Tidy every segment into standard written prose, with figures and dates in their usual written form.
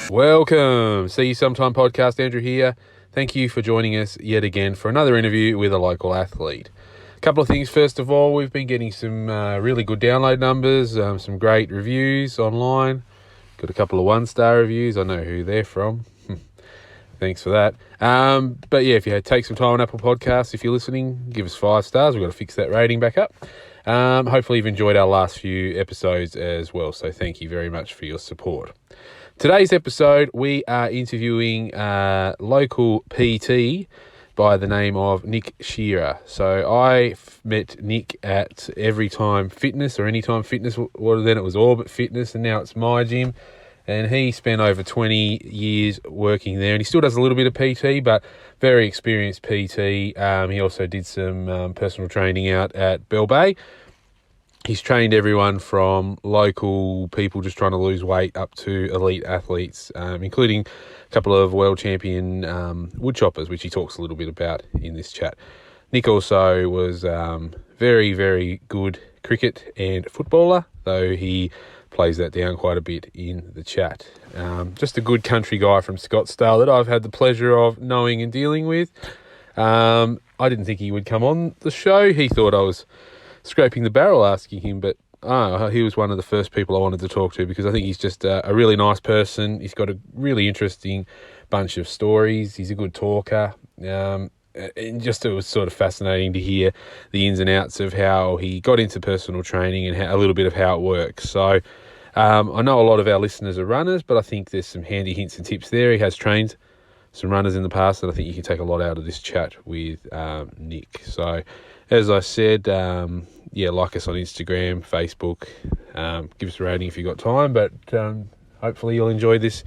Welcome. See You Sometime podcast. Andrew here. Thank you for joining us yet again for another interview with a local athlete. A couple of things. First of all, we've been getting some really good download numbers, some great reviews online. Got a couple of one-star reviews. I know who they're from. Thanks for that. But yeah, if you take some time on Apple Podcasts, if you're listening, give us 5 stars. We've got to fix that rating back up. Hopefully you've enjoyed our last few episodes as well. So thank you very much for your support. Today's episode, we are interviewing local PT by the name of Nick Shearer. So I met Nick at Everytime Fitness or Anytime Fitness. Well, then it was Orbit Fitness, and now it's my gym. And he spent over 20 years working there, and he still does a little bit of PT, but very experienced PT. He also did some personal training out at Bell Bay. He's trained everyone from local people just trying to lose weight up to elite athletes, including a couple of world champion woodchoppers, which he talks a little bit about in this chat. Nick also was very, very good cricket and footballer, though he plays that down quite a bit in the chat. Just a good country guy from Scottsdale that I've had the pleasure of knowing and dealing with. I didn't think he would come on the show. He thought I was scraping the barrel asking him, but he was one of the first people I wanted to talk to because I think he's just a really nice person. He's got a really interesting bunch of stories. He's a good talker. And just it was sort of fascinating to hear the ins and outs of how he got into personal training and a little bit of how it works. So I know a lot of our listeners are runners, but I think there's some handy hints and tips there. He has trained some runners in the past, and I think you can take a lot out of this chat with Nick. So as I said, like us on Instagram, Facebook. Give us a rating if you've got time, but hopefully you'll enjoy this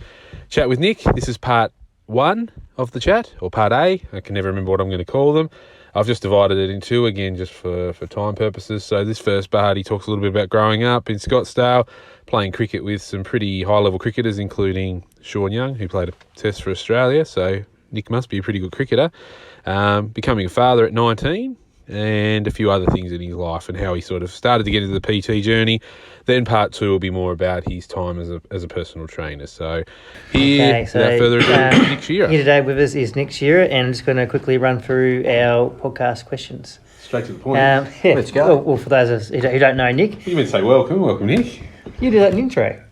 chat with Nick. This is part 1 of the chat, or part A. I can never remember what I'm going to call them. I've just divided it in 2 again, just for time purposes. So this first part, he talks a little bit about growing up in Scottsdale, playing cricket with some pretty high-level cricketers, including Sean Young, who played a test for Australia. So Nick must be a pretty good cricketer. Becoming a father at 19, and a few other things in his life and how he sort of started to get into the PT journey. Then part 2 will be more about his time as a personal trainer. So here, without further ado, Nick Shearer. Here today with us is Nick Shearer, and I'm just going to quickly run through our podcast questions. Straight to the point. Let's go. Well, for those of us who don't know Nick. You meant to say welcome, Nick. You do that in intro.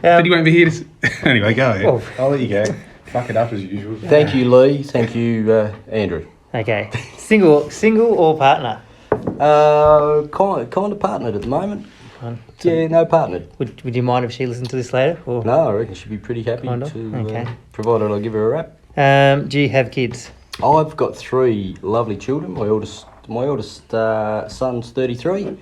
Did you wait for here to... Anyway, go ahead. Well, I'll let you go. Fuck it up as usual. Thank you, Lee. Thank you, Andrew. Okay. Single or partner? Kind of partnered at the moment. Yeah, no partnered. Would you mind if she listened to this later? Or? No, I reckon she'd be pretty happy provided I give her a rap. Do you have kids? I've got 3 lovely children. My eldest son's 33,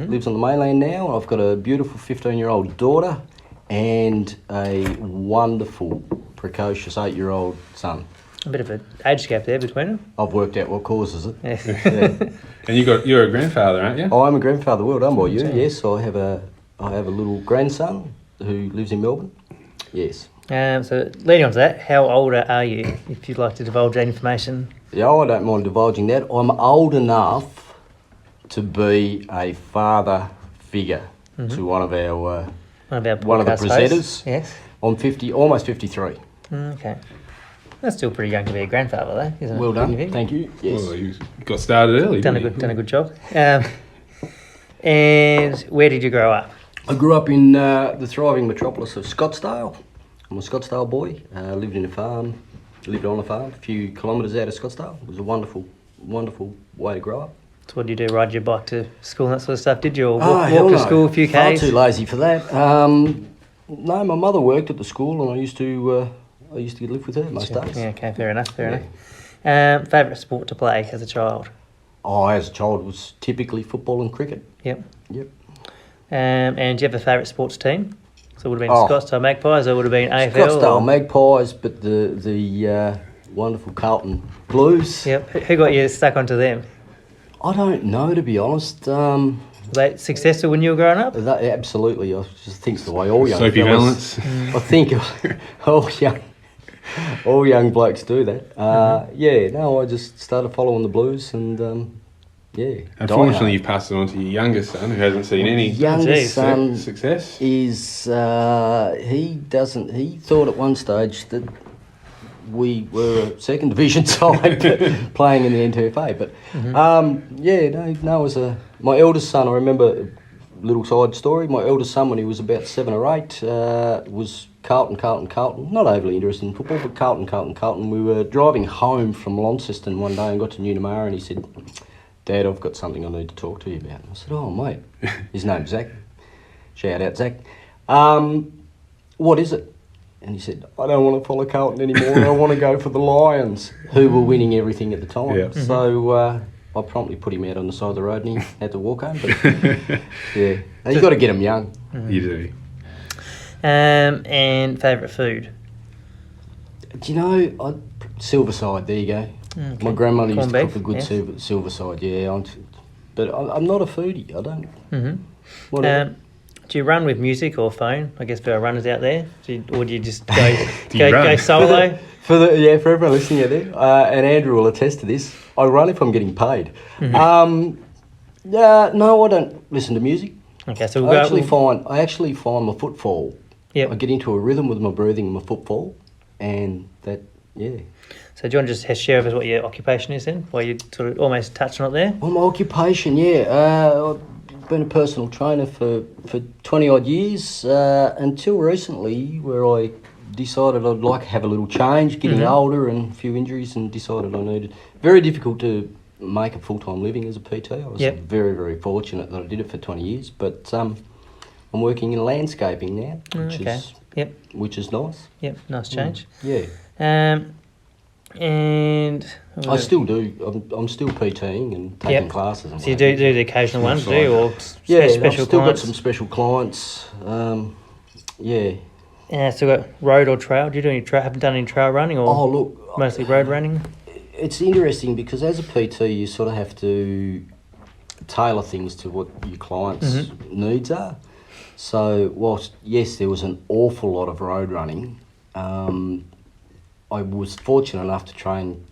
lives on the mainland now. I've got a beautiful 15-year-old daughter and a wonderful, precocious 8-year-old son. A bit of an age gap there between them. I've worked out what causes it. Yeah. And you're a grandfather, aren't you? Oh, I'm a grandfather. Well done by you. Yes, I have a little grandson who lives in Melbourne. Yes. So leading on to that, how old are you? If you'd like to divulge that information. Yeah, I don't mind divulging that. I'm old enough to be a father figure to one of the presenters. Hosts. Yes. I'm almost 53. Okay. That's still pretty young to be a grandfather, though, isn't it? Well done. Thank you. Yes. Well, you got started early. Done a good job. And where did you grow up? I grew up in the thriving metropolis of Scottsdale. I'm a Scottsdale boy. Lived on a farm a few kilometres out of Scottsdale. It was a wonderful, wonderful way to grow up. So what did you do? Ride your bike to school and that sort of stuff? Did you? Or walk to school a few Ks? Far too lazy for that. No, my mother worked at the school, and I used to live with her most days. Yeah, okay, fair enough. Favourite sport to play as a child? As a child was typically football and cricket. Yep. And do you have a favourite sports team? So it would have been Scottsdale Magpies, or would have been AFL? Scottsdale Magpies, but the wonderful Carlton Blues. Yep. Who got you stuck onto them? I don't know, to be honest. Were they successful when you were growing up? Absolutely. I just think it's the way all young Soapy fellas... I think all young blokes do that. I just started following the Blues and yeah. Unfortunately, you've passed it on to your youngest son, who hasn't seen any youngest son success. is he thought at one stage that we were a second division side playing in the NTFA, but my eldest son. I remember a little side story. My eldest son, when he was about 7 or 8, was Carlton. Not overly interested in football, but Carlton. We were driving home from Launceston one day and got to Newnamara, and he said, "Dad, I've got something I need to talk to you about." I said, "Oh, mate." His name's Zach. Shout out, Zach. What is it? And he said, "I don't want to follow Carlton anymore. I want to go for the Lions," who were winning everything at the time. Yeah. So I promptly put him out on the side of the road and he had to walk home. But yeah, you got to get him young. You do. And favourite food? Do you know, Silverside, there you go. Okay. My grandmother used to cook a good Silverside, yeah. But I'm not a foodie, I don't. Mm-hmm. Do you run with music or phone? I guess for our runners out there. Or do you just go solo? For everyone listening out there, and Andrew will attest to this, I run if I'm getting paid. Mm-hmm. No, I don't listen to music. Okay, so I actually find my footfall. Yep. I get into a rhythm with my breathing and my footfall, and that, yeah. So do you want to just share with us what your occupation is then? While you sort of almost touched on it there? Well, my occupation, I've been a personal trainer for 20 odd years until recently, where I decided I'd like to have a little change, getting older and a few injuries, and decided I needed. Very difficult to make a full-time living as a PT. I was very, very fortunate that I did it for 20 years, but I'm working in landscaping now, which is nice. Yep, nice change. Yeah. And I still do. I'm still PTing and taking classes. And so you do the occasional ones, do you? Or special I've still got some special clients. Yeah, so got road or trail. Do you do any haven't done any trail running or mostly road running? It's interesting because as a PT, you sort of have to tailor things to what your clients' needs are. So whilst, yes, there was an awful lot of road running, I was fortunate enough to train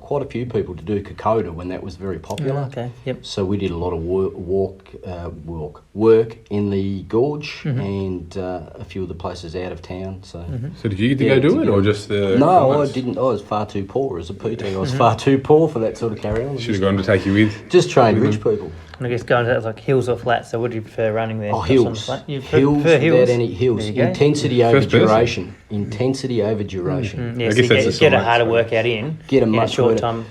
quite a few people to do Kokoda when that was very popular. Okay, yep. So we did a lot of work in the gorge and a few of the places out of town. So, so did you get to go do it, or just the? No, clients? I didn't. I was far too poor as a PT. I was far too poor for that sort of carry on. Should have gone to take you with. Just trained rich people. And I guess going to that, like hills or flats. So would you prefer running there? Oh, hills. You hills prefer without any hills. Intensity over duration. Intensity over duration. Yeah, I so guess that's get a harder workout in. Get a much short time.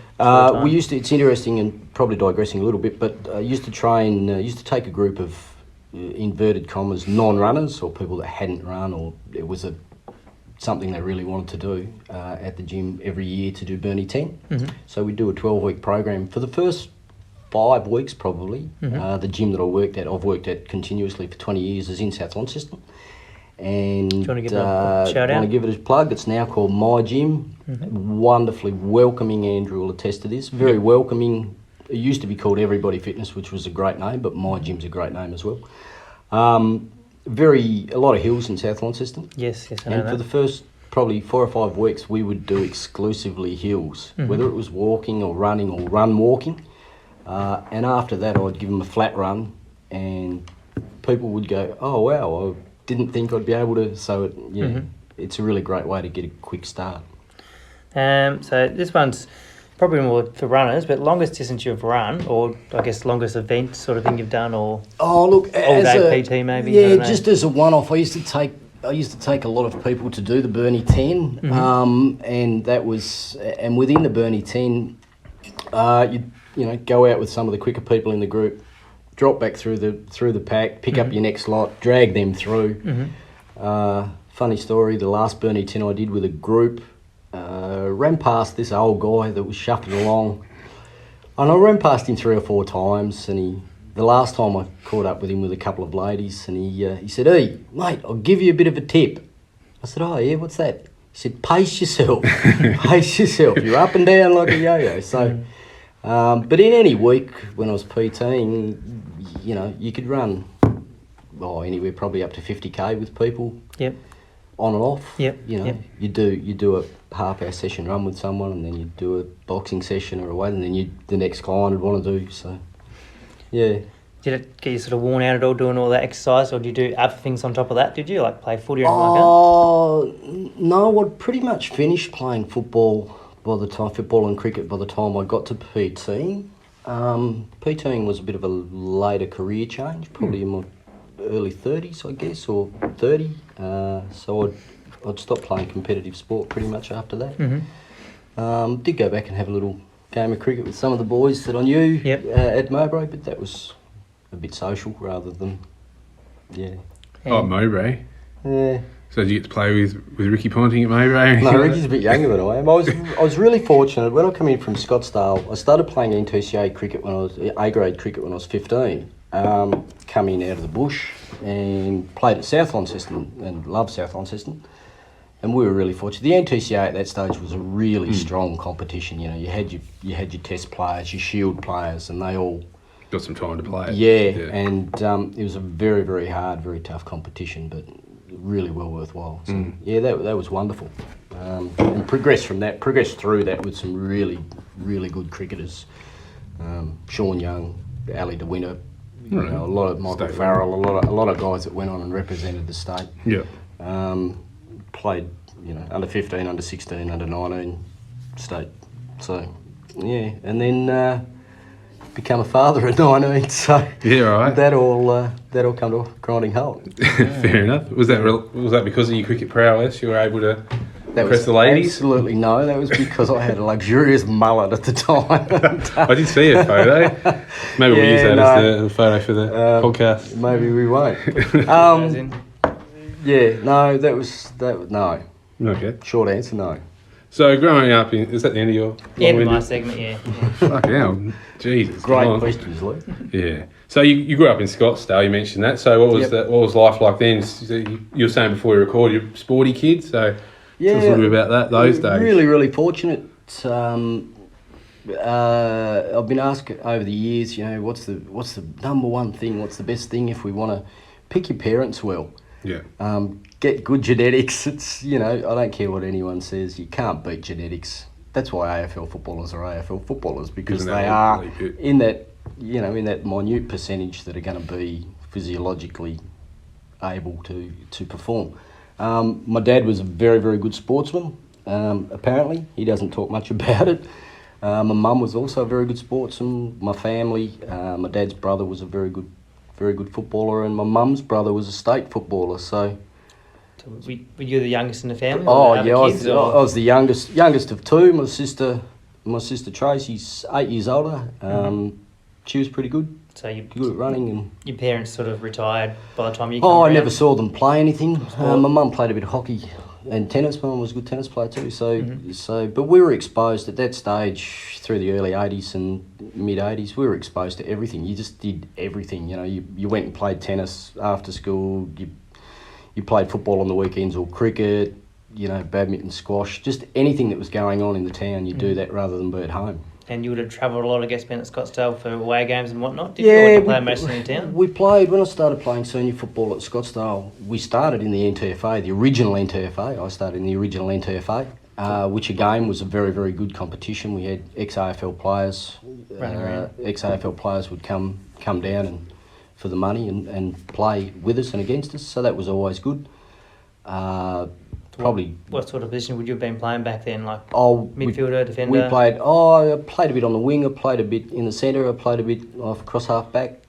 We used to. It's interesting and probably digressing a little bit, but I used to train. Used to take a group of inverted commas non-runners or people that hadn't run, or it was something they really wanted to do at the gym every year to do Burnie 10. So we do a 12-week program for the first 5 weeks probably. The gym that I've worked at continuously for 20 years is in South Launceston. And do you want to give it a shout out? I want to give it a plug. It's now called My Gym. Wonderfully welcoming. Andrew will attest to this. Very welcoming. It used to be called Everybody Fitness, which was a great name, but My Gym's a great name as well. A lot of hills in South Launceston. Yes, I know and that. For the first probably 4 or 5 weeks, we would do exclusively hills, whether it was walking or run walking. And after that, I'd give them a flat run, and people would go, "Oh wow, I didn't think I'd be able to." So it's a really great way to get a quick start. So this one's probably more for runners, but longest distance you've run, or I guess longest event sort of thing you've done, or all day PT maybe. Yeah, just as a one-off, I used to take a lot of people to do the Burnie 10, and that was, and within the Burnie 10, you know, go out with some of the quicker people in the group, drop back through the pack, pick up your next lot, drag them through. Funny story, the last Burnie 10 I did with a group, ran past this old guy that was shuffling along, and I ran past him 3 or 4 times, and the last time I caught up with him with a couple of ladies, and he said, "Hey, mate, I'll give you a bit of a tip." I said, "Oh, yeah, what's that?" He said, "Pace yourself, pace yourself, you're up and down like a yo-yo." So, but in any week when I was PTing, you know, you could run anywhere probably up to 50k with people. Yep. on and off. Yep, You know, yep. you do a half-hour session run with someone, and then you do a boxing session or a weight, and then the next client would want to do. So, yeah. Did it get you sort of worn out at all doing all that exercise, or did you do other things on top of that? Did you like play footy or anything like that? No, I'd pretty much finished playing football and cricket by the time I got to PTing. PTing was a bit of a later career change, probably in my early 30s, I guess, or 30. So I'd stopped playing competitive sport pretty much after that. Mm-hmm. Did go back and have a little game of cricket with some of the boys that I knew at Mowbray, but that was a bit social rather than, Oh, Mowbray. Yeah. So did you get to play with Ricky Ponting at Mowbray? No, Ricky's a bit younger than I am. I was really fortunate. When I come in from Scottsdale, I started playing NTCA cricket when I was A-grade cricket when I was 15. Come in out of the bush and played at South Launceston and loved South Launceston. And we were really fortunate. The NTCA at that stage was a really strong competition. You know, you had your test players, your shield players, and they all Got some time to play. Yeah. And it was a very, very hard, very tough competition, but really well worthwhile. So, that was wonderful. And progressed through that with some really, really good cricketers. Sean Young, Ali De Winter, a lot of Michael Farrell, a lot of guys that went on and represented the state. Yeah. Played, under 15, under 16, under 19 state. So, yeah, and then become a father at 19. So Yeah, right. that all come to a grinding halt. Fair enough. Was that because of your cricket prowess you were able to impress the ladies? Absolutely no. That was because I had a luxurious mullet at the time. I did see a photo. Maybe we'll use that as the photo for the podcast. Maybe we won't. No. Okay. Short answer, no. So growing up, is that the end of your... End of my segment, yeah. Fucking hell. Jesus. Great questions, Luke. Yeah. So you grew up in Scottsdale, you mentioned that. So what was life like then? You were saying before we recorded, you're a sporty kid, so tell us a little bit about that, those days. Really, really fortunate. I've been asked over the years, what's the number one thing, what's the best thing if we want to pick your parents well? Yeah. Get good genetics. It's, I don't care what anyone says, you can't beat genetics. That's why AFL footballers are AFL footballers, because they are in that, in that minute percentage that are going to be physiologically able to perform. My dad was a very, very good sportsman, apparently. He doesn't talk much about it. My mum was also a very good sportsman. My family, my dad's brother was a very good footballer, and my mum's brother was a state footballer. So were you the youngest in the family? Oh yeah, I was the youngest of two. My sister Tracy's 8 years older. She was pretty good. So you good at running, and your parents sort of retired by the time you. I never saw them play anything. My mum played a bit of hockey and tennis. My mum was a good tennis player too. But we were exposed at that stage through the early 80s and mid 80s. We were exposed to everything. You just did everything. You went and played tennis after school. You played football on the weekends or cricket. Badminton, squash, just anything that was going on in the town. You do that rather than be at home. And you would have travelled a lot, I guess, been at Scottsdale for away games and whatnot? Did you? Or did you play mostly in town? We played, when I started playing senior football at Scottsdale, we started in the NTFA, the original NTFA. I started in the original NTFA, which again was a very, very good competition. We had ex-AFL players. Ex-AFL players would come down and for the money and play with us and against us, so that was always good. What sort of position would you have been playing back then? Like midfielder, defender? I played a bit on the wing, I played a bit in the centre, I played a bit off cross half back.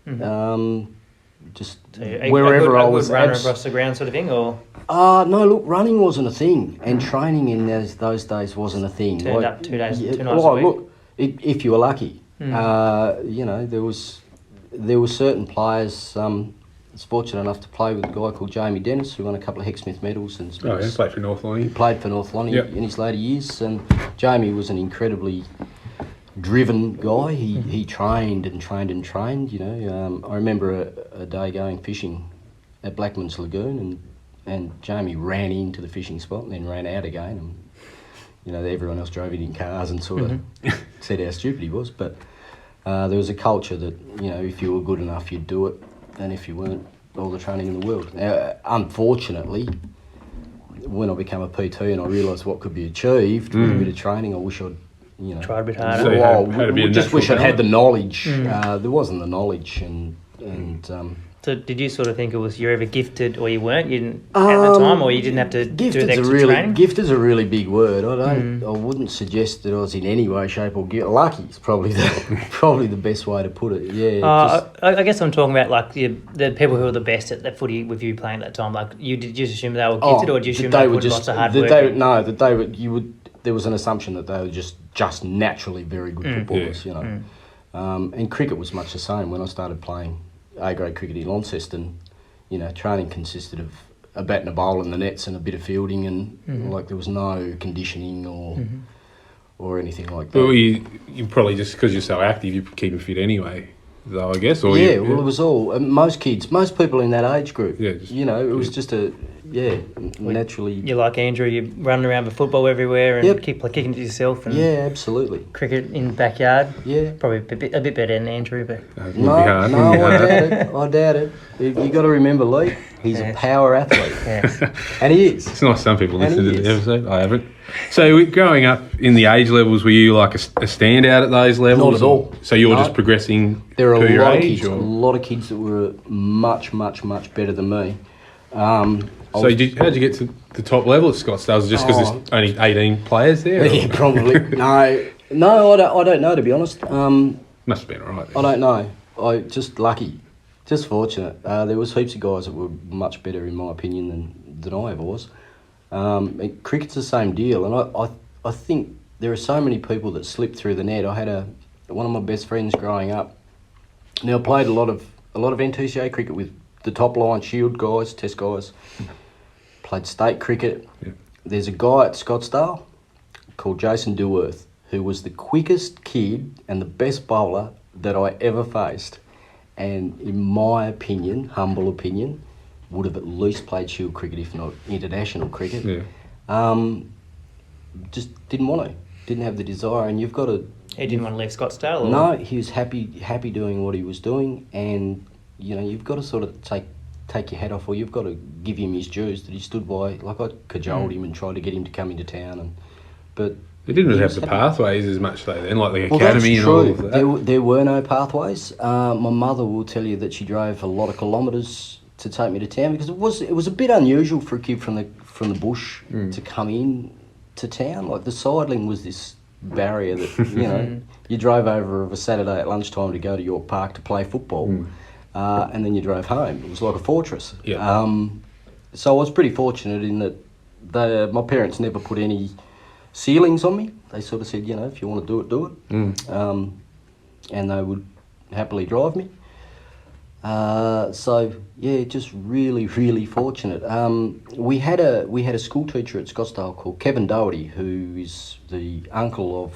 Just wherever I was. Runner across the ground sort of thing, or? No, look, running wasn't a thing, and training in those days wasn't a thing. Turned up 2 days, 2 nights a week. Look, if you were lucky, there were certain players. I was fortunate enough to play with a guy called Jamie Dennis, who won a couple of Hex Smith medals. And played for North Lonnie. He played for North Lonnie in his later years. And Jamie was an incredibly driven guy. He trained and trained and trained, I remember a day going fishing at Blackman's Lagoon, and Jamie ran into the fishing spot and then ran out again. And, everyone else drove in cars and sort of said how stupid he was. But there was a culture that, if you were good enough, you'd do it. And if you weren't, all the training in the world. Now, unfortunately, when I became a PT and I realised what could be achieved with a bit of training, I wish I'd, Tried a bit harder. So you had a bit of just wish I'd natural had the knowledge. There wasn't the knowledge, and So did you sort of think it was you're either gifted or you weren't? You didn't at the time, or you didn't have to do the extra training? Gifted's a really big word. I wouldn't suggest that I was in any way, shape, or lucky. Is probably the best way to put it. Yeah. I guess I'm talking about like the people who were the best at that footy with you playing at that time. Like did you assume they were gifted, or did you assume they put lots of hard work? There was an assumption that they were just naturally very good footballers. And cricket was much the same. When I started playing A-grade cricket in Launceston, training consisted of a bat and a bowl in the nets and a bit of fielding, and like there was no conditioning or anything like that. But you probably just because you're so active, you keep it fit anyway, though, I guess. Or it was all most people in that age group. Yeah, it was just naturally. You're like Andrew. You run around with football everywhere and keep kicking it yourself. And absolutely. Cricket in the backyard. Yeah, probably a bit better than Andrew, but I doubt it. You got to remember, Lee. He's a power athlete, and he is. It's nice some people listen to the episode. I haven't. So growing up in the age levels, were you like a standout at those levels? Not at all. So you were just progressing. There are your age, kids, a lot of kids that were much, much, much better than me. So how'd you get to the top level at Scottsdale? Just because there's only 18 players there? Yeah, probably. No, I don't know, to be honest. Must have been all right. Then. I don't know. I just lucky, just fortunate. There was heaps of guys that were much better, in my opinion, than I ever was. Cricket's the same deal, and I think there are so many people that slip through the net. I had one of my best friends growing up. Now, I played a lot of NTCA cricket with the top line Shield guys, Test guys. Played state cricket. Yeah. There's a guy at Scottsdale called Jason Dilworth who was the quickest kid and the best bowler that I ever faced, and in my opinion, humble opinion, would have at least played Shield cricket if not international cricket. Yeah. Just didn't want to, didn't have the desire, and you've got to. He didn't want to leave Scottsdale. Or? No, he was happy doing what he was doing, and you've got to sort of take your hat off, or you've got to give him his dues that he stood by. Like I cajoled him and tried to get him to come into town, but they didn't really have the pathways as much though then, like the academy and all of that. There were no pathways. My mother will tell you that she drove a lot of kilometres to take me to town because it was a bit unusual for a kid from the bush to come in to town. Like the sidling was this barrier that you drove over of a Saturday at lunchtime to go to York Park to play football. And then you drove home. It was like a fortress. Yeah. So I was pretty fortunate in that my parents never put any ceilings on me. They sort of said, if you want to do it, do it. And they would happily drive me. Just really, really fortunate. We had a school teacher at Scottsdale called Kevin Doherty, who is the uncle of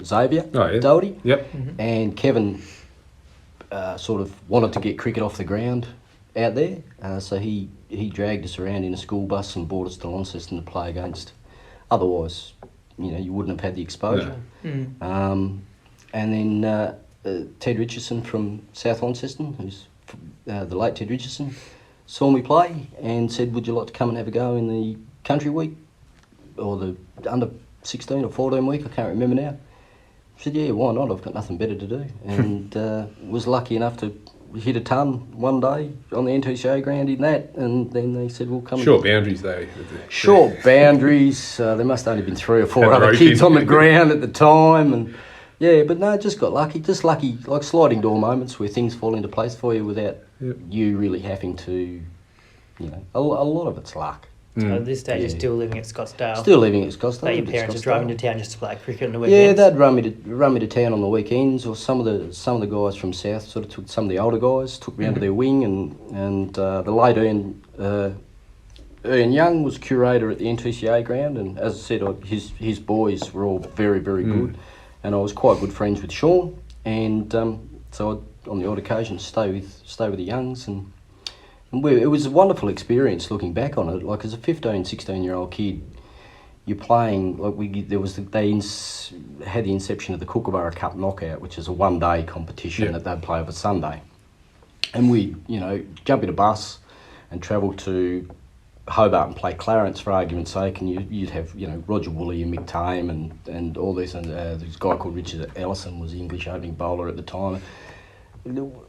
Xavier Doherty. Yep. And Kevin sort of wanted to get cricket off the ground out there, so he dragged us around in a school bus and brought us to Launceston to play against. Otherwise, you wouldn't have had the exposure. No. And then Ted Richardson from South Launceston, who's the late Ted Richardson, saw me play and said, would you like to come and have a go in the country week or the under 16 or 14 week, I can't remember now. I said, yeah, why not? I've got nothing better to do. And was lucky enough to hit a ton one day on the NTCA ground in that, and then they said, well, come Short boundaries, though. Short boundaries. There must have only been 3 or 4 other kids on the ground at the time. And yeah, but no, just got lucky. Just lucky, like sliding door moments where things fall into place for you without you really having to, a lot of it's luck. So at this stage, you're still living at Scottsdale. Still living at Scottsdale. But your parents are driving to town just to play cricket on the weekends. Yeah, they'd run me to town on the weekends, or some of the guys from South sort of took some of the older guys, took me under their wing, and the late Ian Young was curator at the NTCA ground, and as I said, his boys were all very, very good, and I was quite good friends with Sean, and so I'd, on the odd occasion, stay with the Youngs, and it was a wonderful experience looking back on it. Like as a 15, 16-year-old kid, you're playing they had the inception of the Kookaburra Cup knockout, which is a one-day competition that they'd play over Sunday, and we jump in a bus and travel to Hobart and play Clarence for argument's sake, and you'd have Roger Woolley and Mick Tame and all this, and this guy called Richard Ellison was the English opening bowler at the time.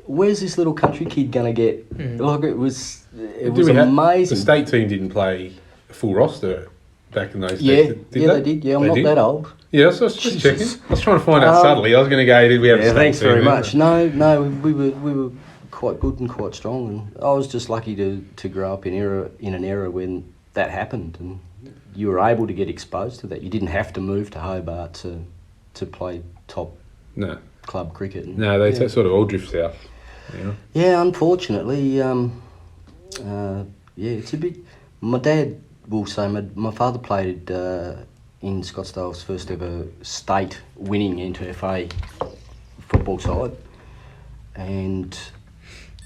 Where's this little country kid gonna get? Like it was amazing. The state team didn't play a full roster back in those days. Yeah, did they did. Yeah, I'm not that old. Yeah, so I was just checking. I was trying to find out subtly. I was going to go, did we have a state thanks team very then? much. No, we were quite good and quite strong, and I was just lucky to grow up in an era when that happened, and you were able to get exposed to that. You didn't have to move to Hobart to play top club cricket. No, they sort of all drift south. Yeah, unfortunately, it's a bit. My dad will say my father played in Scottsdale's first ever state winning NTFA football side, and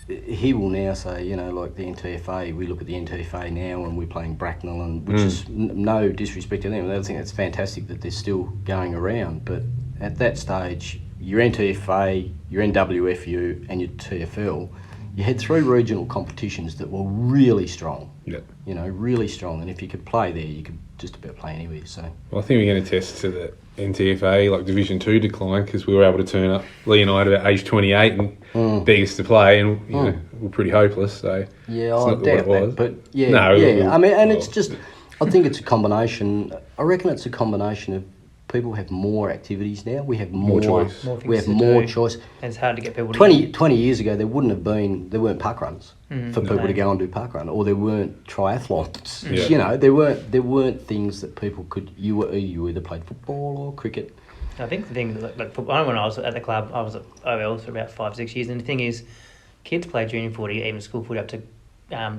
he will now say, like the NTFA, we look at the NTFA now and we're playing Bracknell, and which is no disrespect to them. I think it's fantastic that they're still going around, but at that stage, your NTFA, your NWFU and your TFL, you had 3 regional competitions that were really strong. Yep. Really strong, and if you could play there, you could just about play anywhere. So, well, I think we're going to test to the NTFA, like Division 2 decline, because we were able to turn up, Lee and I, at about age 28 and beg us to play, and we're pretty hopeless. So yeah, I doubt that, but yeah. It's just, I think it's a combination. I reckon it's a combination of people have more activities now. We have more choice. We have more choice. And it's hard to get people to 20 years ago, there weren't park runs for people to go and do park run, or there weren't triathlons. Yeah. There weren't things that people could. You either played football or cricket. I think the thing, like when I was at the club, I was at OL for about 5-6 years, and the thing is, kids play junior footy, even school footy up to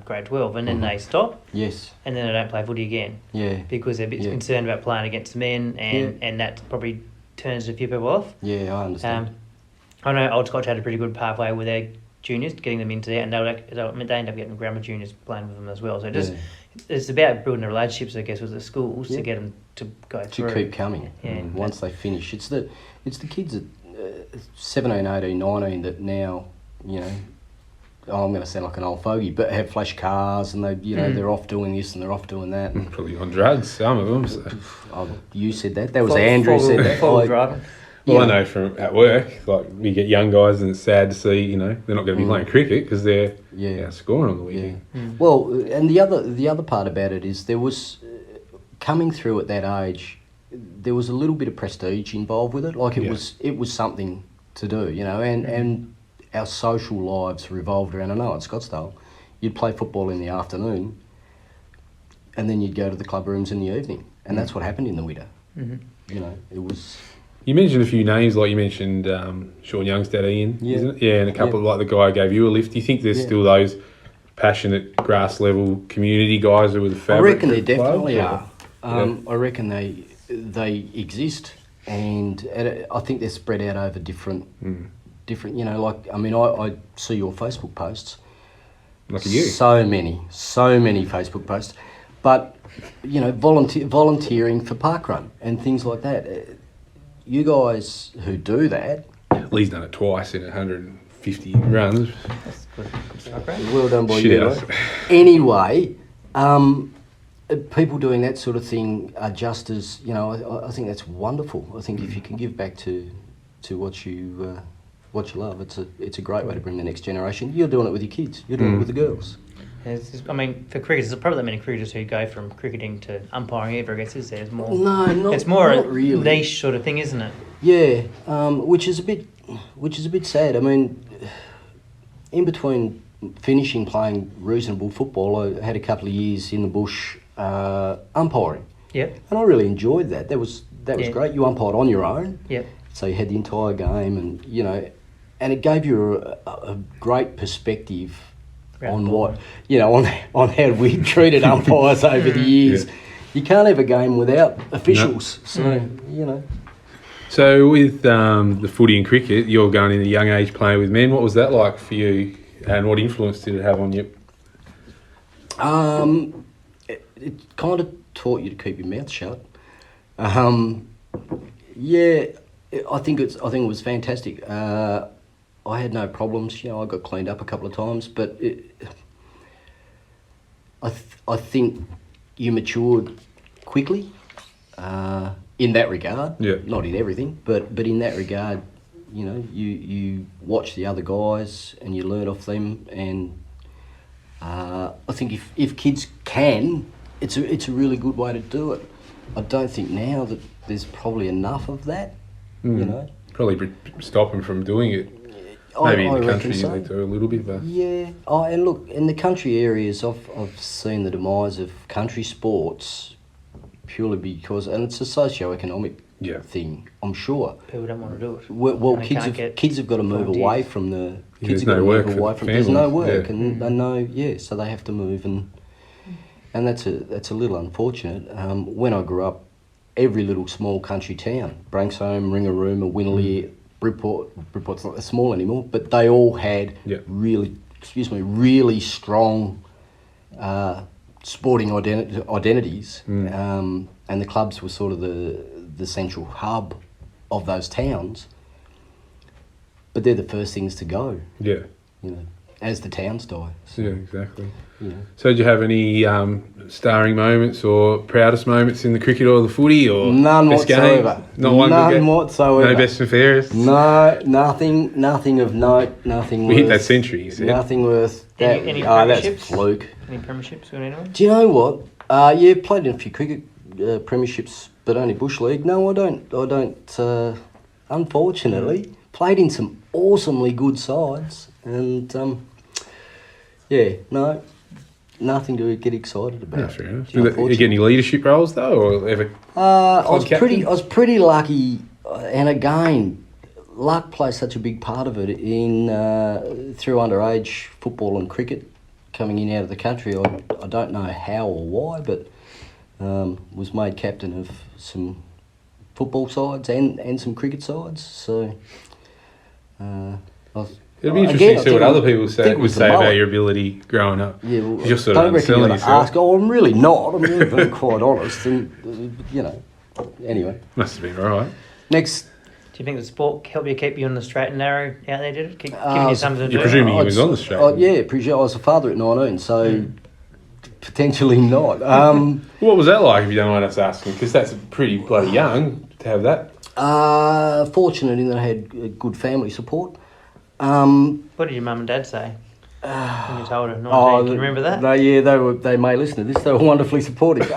grade 12, and then they stop. Yes. And then they don't play footy again. Yeah. Because they're a bit concerned about playing against men, and that probably turns a few people off. Yeah, I understand. I know Old Scotch had a pretty good pathway with their juniors, getting them into there, and they end up getting grammar juniors playing with them as well. So it's about building the relationships, I guess, with the schools to get them to go through. To keep coming. Yeah. Once they finish. It's the kids at 17, 18, 19 that now, I'm going to sound like an old fogey, but have flash cars, and they're off doing this and they're off doing that. And probably on drugs, some of them. So. You said that. That was Andrew said that. Driving. Well, I know from at work, like we get young guys, and it's sad to see, they're not going to be playing cricket because they're scoring on the weekend. Yeah. Well, and the other part about it is there was coming through at that age, there was a little bit of prestige involved with it. Like it was something to do, and our social lives revolved around. I know at Scottsdale, you'd play football in the afternoon, and then you'd go to the club rooms in the evening, and that's what happened in the winter. It was. You mentioned a few names, like you mentioned Sean Young's dad, Ian, isn't it? Yeah, and a couple like the guy who gave you a lift. Do you think there's still those passionate grass level community guys who are the fabric? I reckon there definitely are. I reckon they exist, and I think they're spread out over different. I see your Facebook posts. Look at you. So many Facebook posts, but volunteering for parkrun and things like that. You guys who do that, Lee's done it twice in 150 runs. That's good. Well done by Shit you. house. Anyway, people doing that sort of thing are just as I think that's wonderful. I think if you can give back to what you love, it's a great way to bring the next generation. You're doing it with your kids. You're doing it with the girls. For cricketers, there's probably that many cricketers who go from cricketing to umpiring ever, I guess, is there? It's more, not a really. niche sort of thing, isn't it? Yeah, which is a bit sad. I mean, in between finishing playing reasonable football, I had a couple of years in the bush umpiring. Yep. And I really enjoyed that. That was great. You umpired on your own. Yep. So you had the entire game, and and it gave you a great perspective on what on how we treated umpires over the years. Yeah. You can't have a game without officials. So So with the footy and cricket, you're going in a young age playing with men. What was that like for you, and what influence did it have on you? It kind of taught you to keep your mouth shut. I think it was fantastic. I had no problems. I got cleaned up a couple of times, but I think you matured quickly in that regard. Yeah. Not in everything, but in that regard, you know, you watch the other guys and you learn off them, and I think if kids can, it's a really good way to do it. I don't think now that there's probably enough of that, you know. Probably stop them from doing it. I Maybe in the reckon country so. they do a little bit, but Yeah. Oh, and look, in the country areas, I've seen the demise of country sports purely because, and it's a socio-economic yeah, thing, I'm sure. People don't want to do it. Well, And they kids can't have get got to move volunteers. away from the there's kids have no got to work move for away from. There's no families, work, yeah. and they know, so they have to move, and that's a little unfortunate. When I grew up, every little small country town, Branksome, Ringarooma, Winnerly, Bridport's not as small anymore, but they all had Yeah. really strong sporting identities, and the clubs were sort of the central hub of those towns. But they're the first things to go, yeah, you know, as the towns die. So, yeah, exactly. you know. So, did you have any starring moments or proudest moments in the cricket or the footy, or None best whatsoever. games? Not one good None game? whatsoever. No best and fairest. No, nothing of note. Nothing. We worth, hit that century, you said. Nothing worth. That, Any that's a premierships? fluke. Any premierships or anyone? Do you know what? Yeah, played in a few cricket premierships, but only bush league. No, I don't. Unfortunately, played in some awesomely good sides, and yeah, no, nothing to get excited about. No, fair enough. Did you get any leadership roles though, or ever? I was captain? pretty lucky, and again, luck plays such a big part of it in through underage football and cricket. Coming in out of the country, I don't know how or why, but was made captain of some football sides and some cricket sides. So It'd be interesting to see what other people would say about your ability growing up. Yeah, well, 'Cause you're sort of don't reckon underselling you're gonna yourself. ask. Oh, I'm really not. I'm really being quite honest, and you know. Anyway, Must have been all right. next. Do you think the sport helped you keep you on the straight and narrow out there, did it? Giving you something to You're do? presuming he was on the straight. Yeah, I was a father at 19, so potentially not. What was that like, if you don't mind us asking? Because that's pretty bloody young to have that. Fortunate in that I had good family support. What did your mum and dad say when you told her 19? Can you remember that? They may listen to this. They were wonderfully supportive.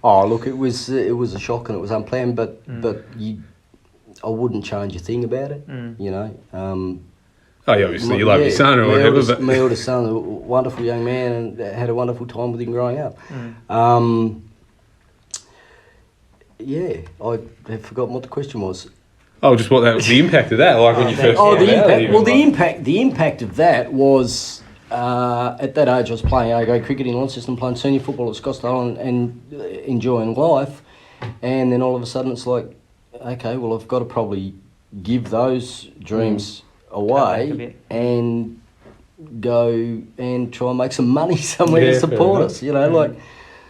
Oh, look, it was a shock and it was unplanned, but I wouldn't change a thing about it. You know. Oh, yeah, obviously you love your son or whatever. But My eldest son, a wonderful young man, and had a wonderful time with him growing up. Yeah, I have forgotten what the question was. oh, just what that was the impact of that, like when you first. Oh, found the out, impact. even, Well, like- the impact of that was at that age I was playing A-grade cricket in Launceston, playing senior football at Scottsdale, and enjoying life. And then all of a sudden it's like, okay, well I've got to probably give those dreams Cut back a away bit. and go and try and make some money somewhere Yeah, to fair support enough. us. You know, like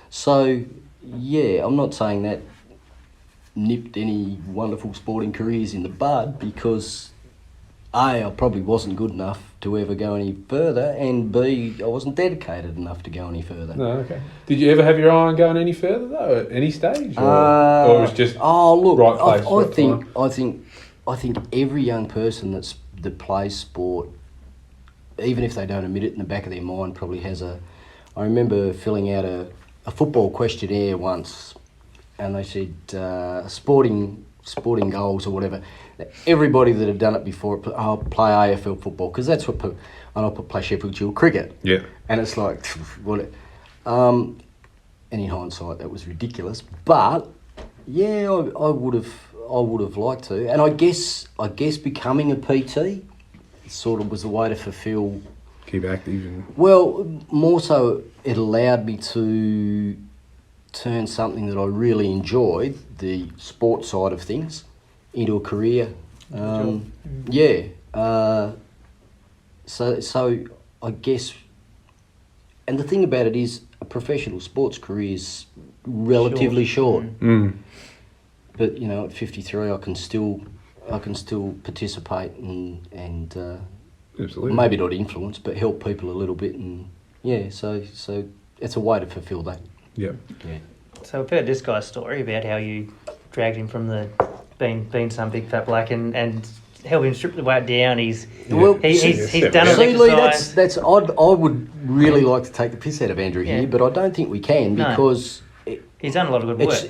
so. Yeah, I'm not saying that nipped any wonderful sporting careers in the bud because A, I probably wasn't good enough to ever go any further, and B, I wasn't dedicated enough to go any further. No, okay. Did you ever have your eye on going any further though, at any stage, or it was just look, right place, I right think every young person that plays sport, even if they don't admit it in the back of their mind, probably has a. I remember filling out a football questionnaire once, and they said sporting goals or whatever. Everybody that had done it before, play AFL football because that's what. And I put play Sheffield Shield cricket. Yeah. And it's like, what? And in hindsight, that was ridiculous. But yeah, I would have liked to. And I guess becoming a PT sort of was the way to fulfil. Keep active and Well, more so, it allowed me to turn something that I really enjoyed, the sports side of things, into a career. Yeah. So I guess, and the thing about it is, a professional sports career is relatively short. But you know, at 53, I can still participate and absolutely. maybe not influence, but help people a little bit, and Yeah, so it's a way to fulfil that. Yeah. Yeah. So I've heard this guy's story about how you dragged him from the being some big fat black and helped him strip the weight down. He's Well, he's done an See, Lee, exercise. I would really like to take the piss out of Andrew Yeah. here, but I don't think we can No. because He's done a lot of good work.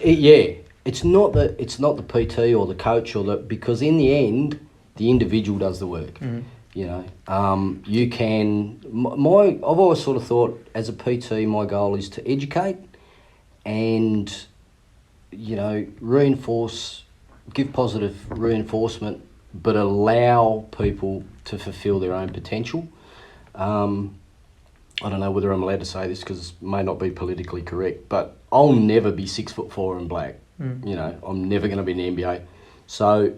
it's not the PT or the coach because in the end the individual does the work. Mhm. You know, you can. I've always sort of thought as a PT, my goal is to educate and, you know, give positive reinforcement, but allow people to fulfil their own potential. I don't know whether I'm allowed to say this because it may not be politically correct, but I'll never be 6'4" and black. You know, I'm never going to be in the NBA. So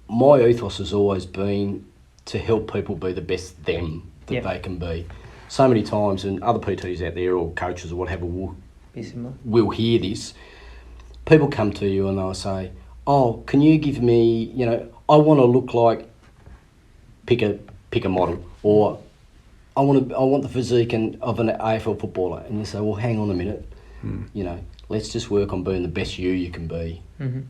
my ethos has always been to help people be the best them that they can be. So many times, and other PTs out there or coaches or whatever will hear this, people come to you and they'll say, oh, can you give me, you know, I want to look like, pick a model, or I want the physique of an AFL footballer. And you say, well, hang on a minute, you know, let's just work on being the best you can be. Mm-hmm.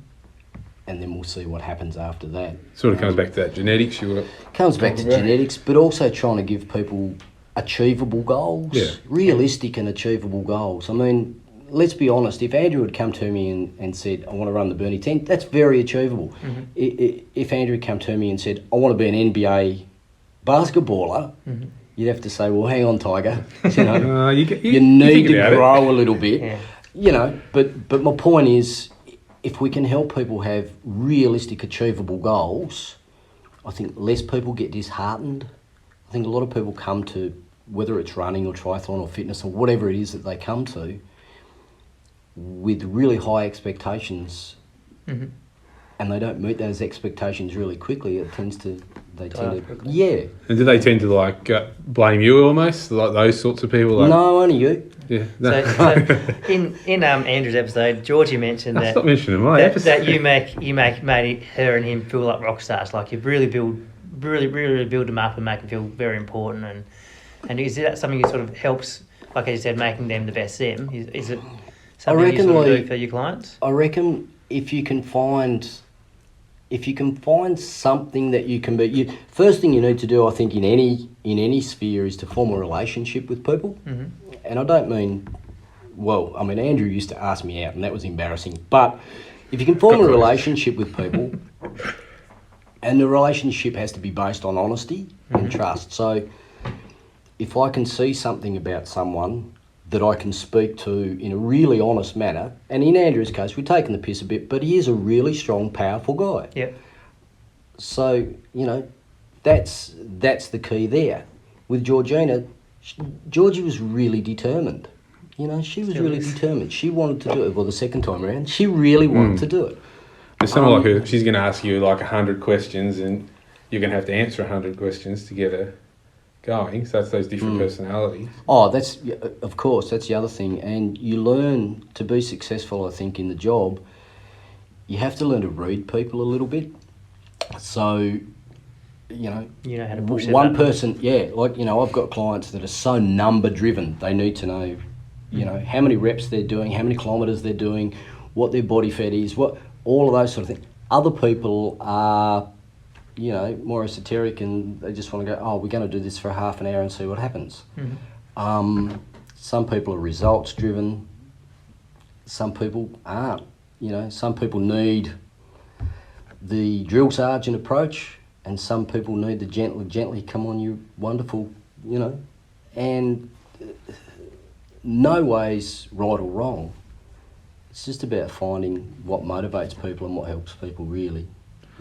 And then we'll see what happens after that. Sort of comes back to that genetics you were Comes back to talking about. genetics, but also trying to give people achievable goals, realistic and achievable goals. I mean, let's be honest, if Andrew had come to me and said, I want to run the Burnie 10, that's very achievable. Mm-hmm. If Andrew had come to me and said, I want to be an NBA basketballer, you'd have to say, well, hang on, Tiger. You know, you need to grow a little bit. Yeah. You know, but my point is, if we can help people have realistic, achievable goals, I think less people get disheartened. I think a lot of people come to, whether it's running or triathlon or fitness or whatever it is that they come to, with really high expectations, and they don't meet those expectations really quickly. Yeah. And do they tend to like blame you almost, like those sorts of people? Like, No, only you. Yeah. So in Andrew's episode, Georgie mentioned that Stop mentioning my episode. that you made her and him feel like rock stars. Like you really build them up and make them feel very important. And is that something that sort of helps, like I said, making them the best them? Is it something you sort of do for your clients? I reckon if you can find something that you can be, first thing you need to do, I think, in any sphere is to form a relationship with people. And I don't mean, well, I mean, Andrew used to ask me out and that was embarrassing, but if you can form a relationship with people, and the relationship has to be based on honesty and trust. So if I can see something about someone that I can speak to in a really honest manner, and in Andrew's case, we're taking the piss a bit, but he is a really strong, powerful guy. Yep. So, you know, that's the key there. With Georgina, Georgie was really determined. You know, she was really determined. She wanted to do it. Well, the second time around, she really wanted to do it. There's someone like her, she's going to ask you like 100 questions and you're going to have to answer 100 questions to get her going. So that's those different personalities. Oh, of course, that's the other thing. And you learn to be successful, I think, in the job. You have to learn to read people a little bit. So, you know how to push one person, like, you know, I've got clients that are so number driven. They need to know, you know, how many reps they're doing, how many kilometres they're doing, what their body fat is, all of those sort of things. Other people are, you know, more esoteric and they just want to go, oh, we're going to do this for half an hour and see what happens. Some people are results driven. Some people aren't. You know, some people need the drill sergeant approach and some people need the gently, come on, you wonderful, you know. And no way's right or wrong. It's just about finding what motivates people and what helps people, really,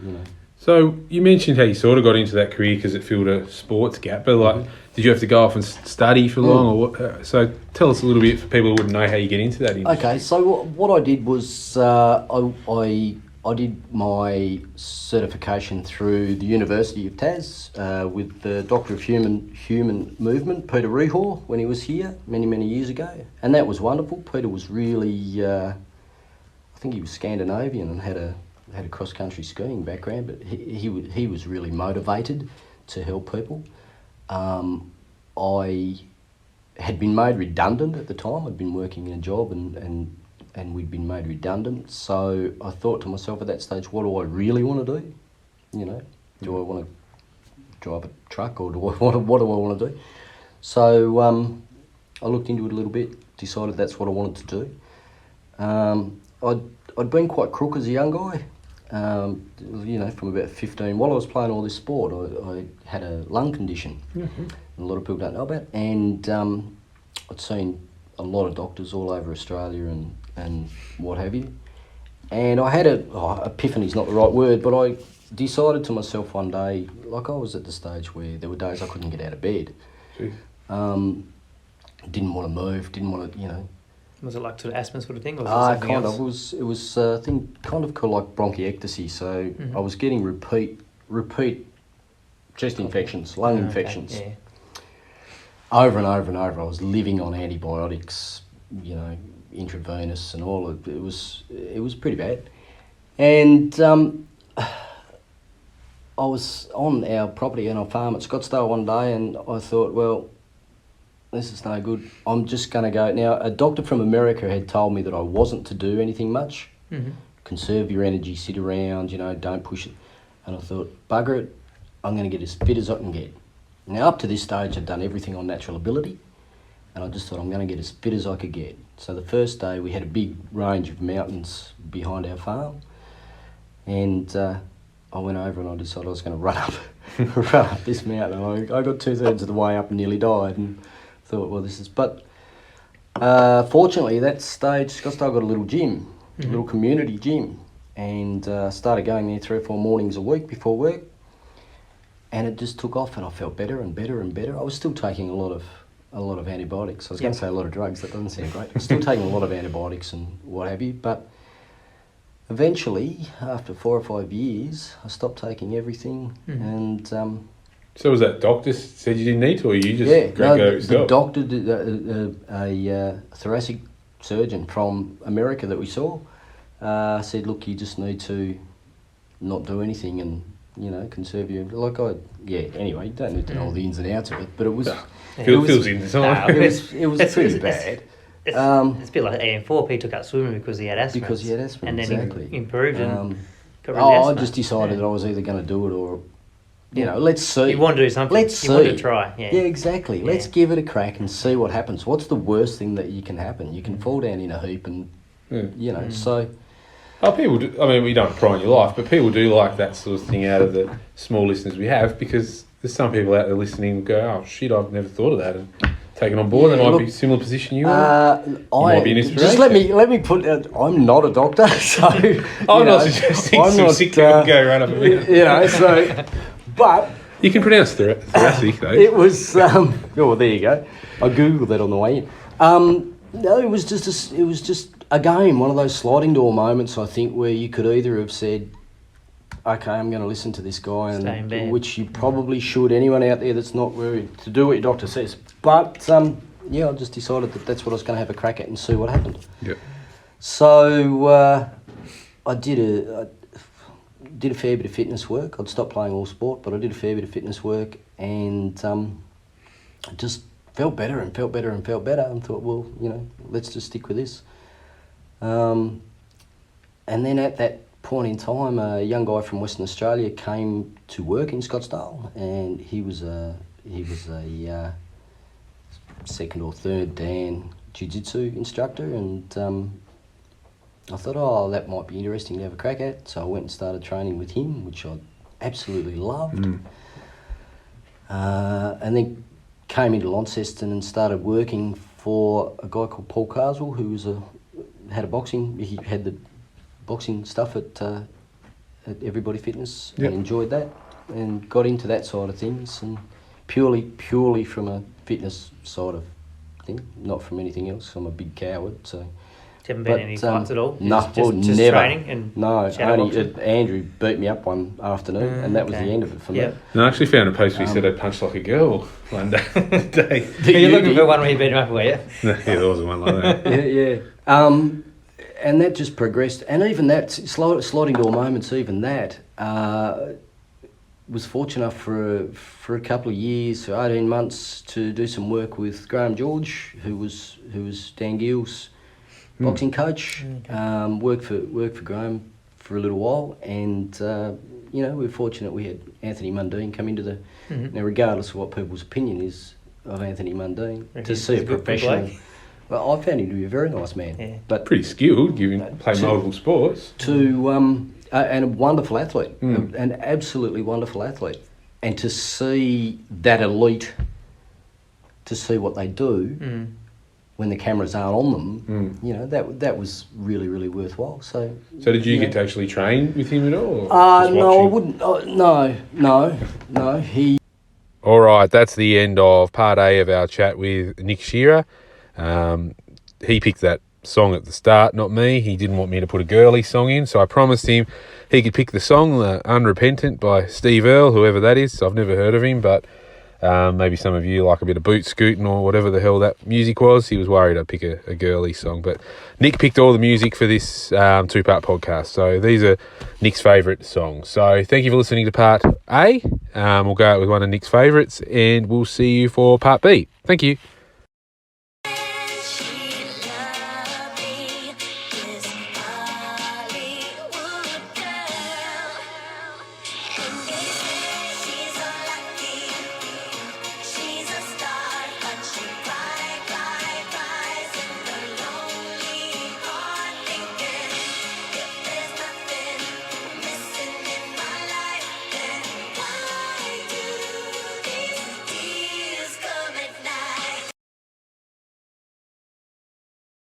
you know. So you mentioned how you sort of got into that career because it filled a sports gap, but like, did you have to go off and study for long, or what? So tell us a little bit for people who wouldn't know how you get into that industry. Okay, so what I did was I did my certification through the University of Tas with the Doctor of Human Movement, Peter Rehor, when he was here many years ago, and that was wonderful. Peter was really, I think he was Scandinavian and had a cross-country skiing background, but he was really motivated to help people. I had been made redundant at the time. I'd been working in a job and we'd been made redundant. So I thought to myself at that stage, what do I really want to do? You know, do I want to drive a truck or what do I want to do? So I looked into it a little bit, decided that's what I wanted to do. I'd been quite crook as a young guy, you know, from about 15. While I was playing all this sport, I had a lung condition, a lot of people don't know about, and I'd seen a lot of doctors all over Australia and what have you, and I had epiphany's not the right word, but I decided to myself one day, like I was at the stage where there were days I couldn't get out of bed. Didn't want to move, didn't want to, you know. Was it like sort of asthma sort of thing? Or was it something kind else? of. It was a thing kind of called like bronchiectasis. So I was getting repeat chest infections, lung infections. Yeah. Over and over and over. I was living on antibiotics, you know, intravenous and all. It was pretty bad. And I was on our property and our farm at Scottsdale one day, and I thought, well, this is no good. I'm just going to go. Now, a doctor from America had told me that I wasn't to do anything much. Conserve your energy, sit around, you know, don't push it. And I thought, bugger it, I'm going to get as fit as I can get. Now, up to this stage, I'd done everything on natural ability, and I just thought I'm going to get as fit as I could get. So the first day, we had a big range of mountains behind our farm, and I went over and I decided I was going to run up this mountain. And I got 2/3 of the way up and nearly died, and thought, well, this is... But fortunately, at that stage, Scottsdale got a little gym, a little community gym, and started going there 3 or 4 mornings a week before work, and it just took off, and I felt better and better and better. I was still taking a lot of antibiotics. I was going to say a lot of drugs. That doesn't sound great. I was still taking a lot of antibiotics and what have you, but eventually, after 4 or 5 years, I stopped taking everything, and... So was that doctor said you didn't need to, or you just no, go yourself? The doctor, a thoracic surgeon from America that we saw, said, look, you just need to not do anything and, you know, conserve your... anyway, you don't need to know all the ins and outs of it, but it was... Feels inside. It was pretty bad. It's a bit like AM4. He took up swimming because he had asthma. And then exactly. he improved and got rid of asthma. I just decided that I was either going to do it or... You know, let's see. You want to do something. Let's see. You want to try. Yeah, exactly. Let's give it a crack and see what happens. What's the worst thing that you can happen? You can fall down in a heap and, you know, so... Oh, people do, I mean, we don't pry on your life, but people do like that sort of thing out of the small listeners we have, because there's some people out there listening who go, oh, shit, I've never thought of that, and take it on board. They might be a similar position you are. You might be an inspiration. Just let me put it, I'm not a doctor, so... I'm not suggesting some sick people go run up a bit. You know, so... But you can pronounce thoracic though. It was oh, well, there you go. I googled that on the way in. No, it was just again one of those sliding door moments, I think, where you could either have said, okay, I'm going to listen to this guy, and which you probably should. Anyone out there that's not worried to do what your doctor says, but I just decided that that's what I was going to have a crack at and see what happened. Yep. So I did a fair bit of fitness work. I'd stopped playing all sport, but I did a fair bit of fitness work, and I just felt better and felt better and felt better, and thought, well, you know, let's just stick with this. And then at that point in time, a young guy from Western Australia came to work in Scottsdale, and he was a second or third Dan jiu-jitsu instructor, and I thought, that might be interesting to have a crack at. So I went and started training with him, which I absolutely loved. And then came into Launceston and started working for a guy called Paul Carswell, who had the boxing stuff at Everybody Fitness, and enjoyed that, and got into that side of things, and purely from a fitness side of thing, not from anything else. I'm a big coward, so... Haven't been any fights at all? No, just never. Training and Andrew beat me up one afternoon, and that was the end of it for me. And I actually found a post where you said I punched like a girl one day. You're looking for one where you beat him up, were you? Yeah, there wasn't one like that. yeah. And that just progressed, and even that sliding door moments, even that, was fortunate enough for a couple of years, for 18 months, to do some work with Graham George, who was Dan Gill's boxing coach. Worked for Graham for a little while, and we were fortunate we had Anthony Mundine come into the. Now, regardless of what people's opinion is of Anthony Mundine, to see a professional. Well, I found him to be a very nice man, but Pretty skilled, play multiple sports. And a wonderful athlete, an absolutely wonderful athlete, and to see that elite, to see what they do when the cameras aren't on them, that was really, really worthwhile. So did you get to actually train with him at all? No, I wouldn't. No. He. All right, that's the end of part A of our chat with Nick Shearer. He picked that song at the start, not me. He didn't want me to put a girly song in, so I promised him he could pick the song, Unrepentant by Steve Earle, whoever that is. I've never heard of him, but maybe some of you like a bit of boot scooting or whatever the hell that music was. He was worried I'd pick a girly song, but Nick picked all the music for this two-part podcast, so these are Nick's favourite songs. So thank you for listening to part A. We'll go out with one of Nick's favourites, and we'll see you for part B. Thank you.